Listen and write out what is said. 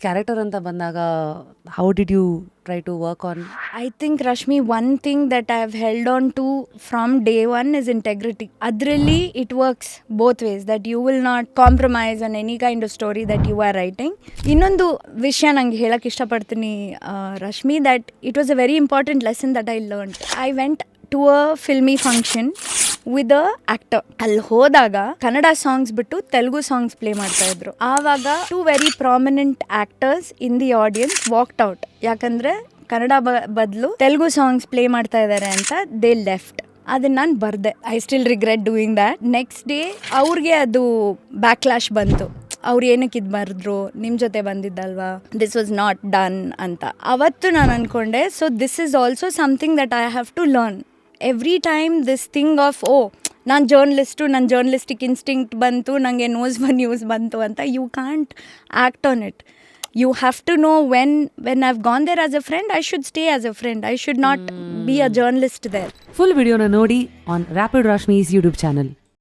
Character ಅಂತ ಬಂದಾಗ how did you try to work on? I think, Rashmi, one thing that I've held on to from day one is integrity. Adrilli, it works both ways, that you will not compromise on any kind of story that you are writing. ಇನ್ನೊಂದು ವಿಷಯ ನಂಗೆ ಹೇಳಕ್ಕೆ ಇಷ್ಟಪಡ್ತೀನಿ Rashmi, that it was a very important lesson that I learned. I went to a filmy function with a actor. ಅಲ್ಲಿ ಹೋದಾಗ Kannada songs ಬಿಟ್ಟು Telugu songs play ಮಾಡ್ತಾ ಇದ್ರು. ಆವಾಗ 2 very prominent actors in the audience walked out. ಯಾಕಂದ್ರೆ ಕನ್ನಡ ಬದಲು ತೆಲುಗು ಸಾಂಗ್ಸ್ ಪ್ಲೇ ಮಾಡ್ತಾ ಇದ್ದಾರೆ ಅಂತ ದೇ ಲೆಫ್ಟ್. ಅದನ್ನ ನಾನು ಬರ್ದೆ. I still regret doing that. Next day ಅವ್ರಿಗೆ ಅದು ಬ್ಯಾಕ್ಲಾಶ್ ಬಂತು. ಅವ್ರು ಏನಕ್ಕೆ ಇದು ಬರೆದ್ರು, ನಿಮ್ಮ ಜೊತೆ ಬಂದಿದ್ದಲ್ವಾ, ದಿಸ್ ವಾಸ್ ನಾಟ್ ಡನ್ ಅಂತ. ಅವತ್ತು ನಾನು ಅನ್ಕೊಂಡೆ, so this is also something that I have to learn. Every time this thing of ನಾನು ಜರ್ನಲಿಸ್ಟು, ನನ್ನ ಜರ್ನಲಿಸ್ಟಿಕ್ ಇನ್ಸ್ಟಿಂಕ್ಟ್ ಬಂತು, ನನಗೆ ನ್ಯೂಸ್ ಬಂತು ಅಂತ, you can't act on it. You have to know when I've gone there as a friend, I should stay as a friend. I should not be a journalist there. Full ವಿಡಿಯೋನ ನೋಡಿ on rapid ರಾಶ್ಮೀಸ್ YouTube channel.